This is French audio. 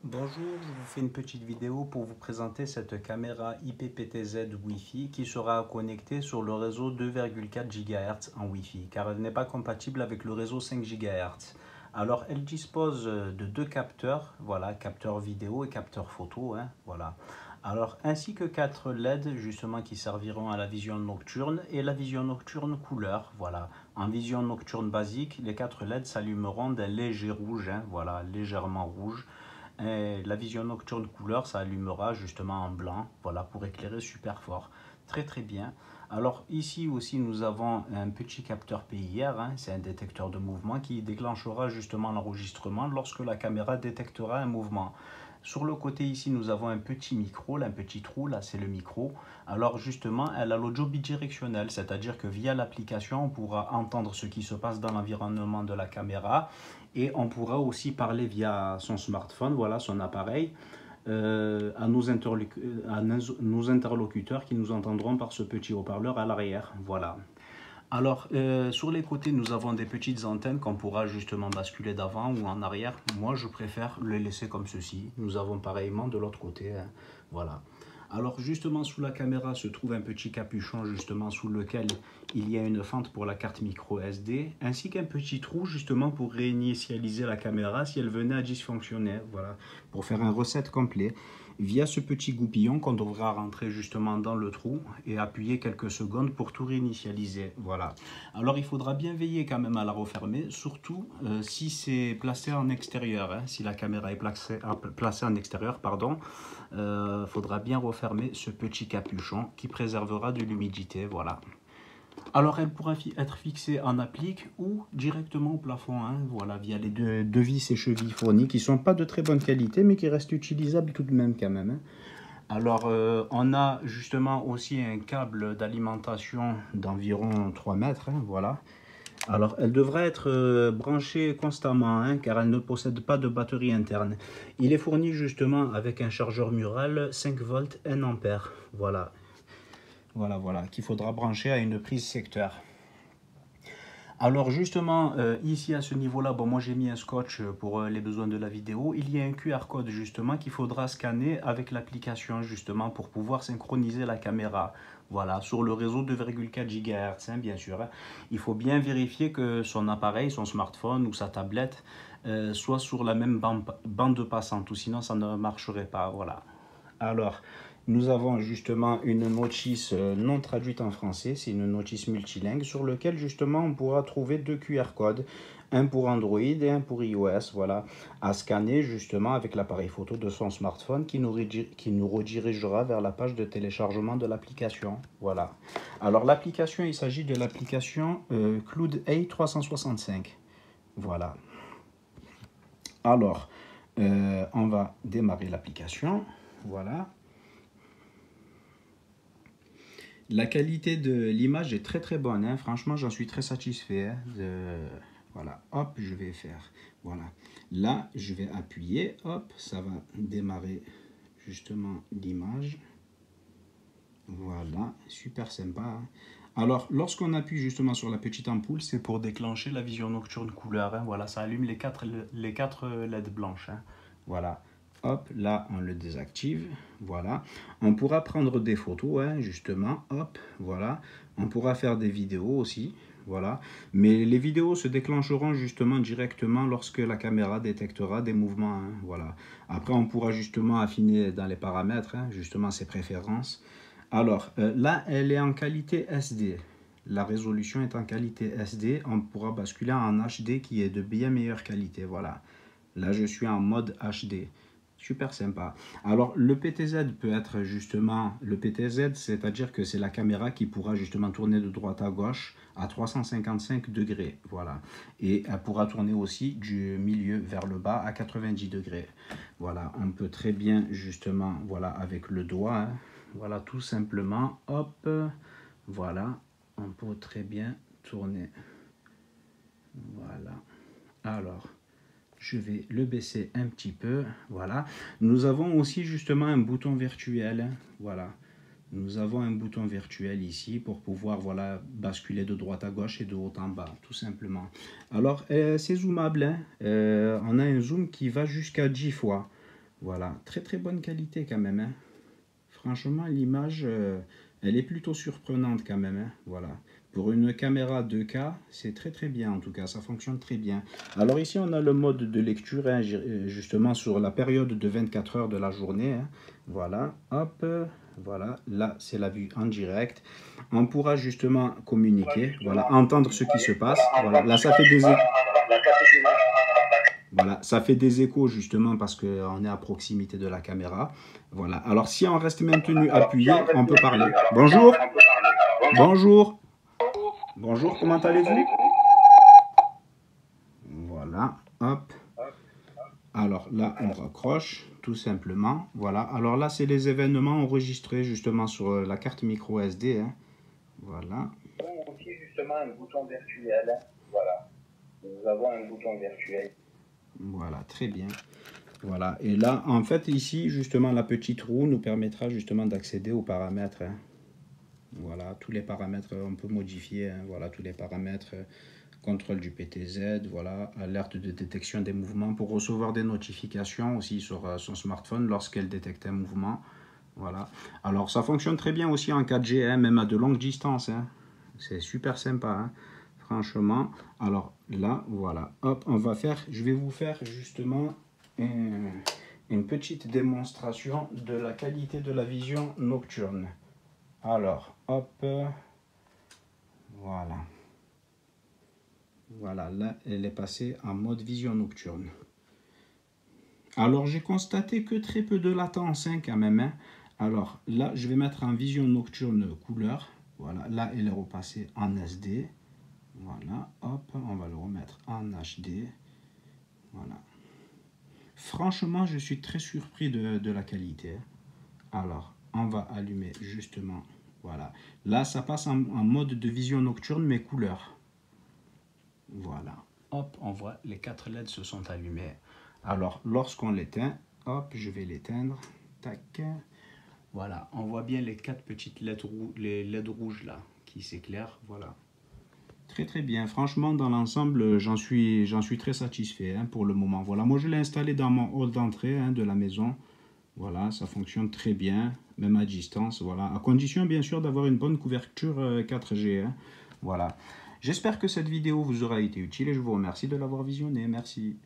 Bonjour, je vous fais une petite vidéo pour vous présenter cette caméra IPPTZ Wi-Fi qui sera connectée sur le réseau 2,4 GHz en Wi-Fi car elle n'est pas compatible avec le réseau 5 GHz. Alors elle dispose de deux capteurs, voilà, capteur vidéo et capteur photo, voilà. Alors ainsi que 4 LED justement qui serviront à la vision nocturne et la vision nocturne couleur, voilà. En vision nocturne basique, les 4 LED s'allumeront d'un léger rouge, voilà, légèrement rouge. Et la vision nocturne couleur, ça allumera justement en blanc, voilà, pour éclairer super fort. Très très bien. Alors ici aussi nous avons un petit capteur PIR, c'est un détecteur de mouvement qui déclenchera justement l'enregistrement lorsque la caméra détectera un mouvement. Sur le côté ici nous avons un petit micro, là, un petit trou, là c'est le micro. Alors justement elle a l'audio bidirectionnel, c'est-à-dire que via l'application on pourra entendre ce qui se passe dans l'environnement de la caméra et on pourra aussi parler via son smartphone, voilà son appareil, à nos interlocuteurs qui nous entendront par ce petit haut-parleur à l'arrière. Voilà. Alors, sur les côtés, nous avons des petites antennes qu'on pourra justement basculer d'avant ou en arrière. Moi, je préfère les laisser comme ceci. Nous avons pareillement de l'autre côté. Voilà. Alors, justement, sous la caméra se trouve un petit capuchon, justement, sous lequel il y a une fente pour la carte micro SD, ainsi qu'un petit trou, justement, pour réinitialiser la caméra si elle venait à dysfonctionner. Voilà, pour faire un reset complet via ce petit goupillon qu'on devra rentrer justement dans le trou et appuyer quelques secondes pour tout réinitialiser. Voilà. Alors il faudra bien veiller quand même à la refermer, surtout si c'est placé en extérieur. Si la caméra est placée en extérieur, pardon, faudra bien refermer ce petit capuchon qui préservera de l'humidité. Voilà. Alors elle pourra être fixée en applique ou directement au plafond, voilà, via les deux vis et chevilles fournies qui ne sont pas de très bonne qualité mais qui restent utilisables tout de même quand même. Alors on a justement aussi un câble d'alimentation d'environ 3 mètres, voilà. Alors elle devra être branchée constamment car elle ne possède pas de batterie interne. Il est fourni justement avec un chargeur mural 5 volts 1 ampère, voilà. Voilà, qu'il faudra brancher à une prise secteur. Alors justement, ici à ce niveau-là, bon, moi j'ai mis un scotch pour les besoins de la vidéo. Il y a un QR code justement qu'il faudra scanner avec l'application justement pour pouvoir synchroniser la caméra. Voilà, sur le réseau 2,4 GHz, bien sûr. Il faut bien vérifier que son appareil, son smartphone ou sa tablette soit sur la même bande passante, ou sinon ça ne marcherait pas. Voilà. Alors, nous avons justement une notice non traduite en français, c'est une notice multilingue sur laquelle justement on pourra trouver deux QR codes, un pour Android et un pour iOS, voilà, à scanner justement avec l'appareil photo de son smartphone qui nous redirigera vers la page de téléchargement de l'application, voilà. Alors l'application, il s'agit de l'application Cloud A365, voilà. Alors, on va démarrer l'application, voilà. La qualité de l'image est très très bonne, franchement j'en suis très satisfait. Voilà, hop, je vais faire, voilà. Là, je vais appuyer, hop, ça va démarrer justement l'image. Voilà, super sympa. Alors, lorsqu'on appuie justement sur la petite ampoule, c'est pour déclencher la vision nocturne couleur. Voilà, ça allume les quatre LED blanches. Voilà. Hop, là, on le désactive. Voilà. On pourra prendre des photos, justement. Hop, voilà. On pourra faire des vidéos aussi. Voilà. Mais les vidéos se déclencheront justement directement lorsque la caméra détectera des mouvements. Voilà. Après, on pourra justement affiner dans les paramètres, justement ses préférences. Alors, là, elle est en qualité SD. La résolution est en qualité SD. On pourra basculer en HD qui est de bien meilleure qualité. Voilà. Là, je suis en mode HD. Super sympa. Alors, le PTZ peut être justement... Le PTZ, c'est-à-dire que c'est la caméra qui pourra justement tourner de droite à gauche à 355 degrés. Voilà. Et elle pourra tourner aussi du milieu vers le bas à 90 degrés. Voilà. On peut très bien justement, voilà, avec le doigt... Voilà, tout simplement, hop, voilà, on peut très bien tourner. Voilà. Alors, je vais le baisser un petit peu. Voilà. Nous avons aussi justement un bouton virtuel. Voilà. Nous avons un bouton virtuel ici pour pouvoir, voilà, basculer de droite à gauche et de haut en bas, tout simplement. Alors, c'est zoomable. On a un zoom qui va jusqu'à 10 fois. Voilà, très très bonne qualité quand même, hein. Franchement, l'image, elle est plutôt surprenante quand même, hein. Voilà. Pour une caméra 2K, c'est très très bien en tout cas, ça fonctionne très bien. Alors ici, on a le mode de lecture, hein, justement sur la période de 24 heures de la journée, hein. Voilà, hop, voilà, là c'est la vue en direct. On pourra justement communiquer, voilà, entendre ce qui se passe. Voilà, là ça fait des échos. Voilà, ça fait des échos justement parce qu'on est à proximité de la caméra. Voilà, alors si on reste maintenu appuyé, on peut parler. Bonjour. Bonjour. Bonjour, comment allez-vous? Voilà, hop. Alors là, on raccroche, tout simplement. Voilà, alors là, c'est les événements enregistrés justement sur la carte micro SD, hein. Voilà. Nous avons aussi justement un bouton virtuel. Voilà, nous avons un bouton virtuel. Voilà, très bien. Voilà, et là, en fait, ici, justement, la petite roue nous permettra justement d'accéder aux paramètres, hein. Voilà, tous les paramètres, on peut modifier, hein. Voilà, tous les paramètres, contrôle du PTZ, voilà, alerte de détection des mouvements pour recevoir des notifications aussi sur son smartphone lorsqu'elle détecte un mouvement. Voilà, alors ça fonctionne très bien aussi en 4G, hein, même à de longues distances, hein. C'est super sympa, hein, franchement. Alors là, voilà, hop, je vais vous faire justement une petite démonstration de la qualité de la vision nocturne. Alors, hop, voilà. Voilà, là, elle est passée en mode vision nocturne. Alors, j'ai constaté que très peu de latence, hein, quand même, hein. Alors, là, je vais mettre en vision nocturne couleur. Voilà, là, elle est repassée en SD. Voilà, hop, on va le remettre en HD. Voilà. Franchement, je suis très surpris de la qualité, hein. Alors, on va allumer justement, voilà. Là, ça passe en mode de vision nocturne, mais couleur. Voilà. Hop, on voit les 4 LED se sont allumés. Alors, lorsqu'on l'éteint, hop, je vais l'éteindre. Tac. Voilà, on voit bien les 4 petites les LED rouges là qui s'éclairent. Voilà. Très très bien. Franchement, dans l'ensemble, j'en suis très satisfait, hein, pour le moment. Voilà, moi je l'ai installé dans mon hall d'entrée, hein, de la maison. Voilà, ça fonctionne très bien, même à distance. Voilà, à condition bien sûr d'avoir une bonne couverture 4G, hein. Voilà. J'espère que cette vidéo vous aura été utile et je vous remercie de l'avoir visionnée. Merci.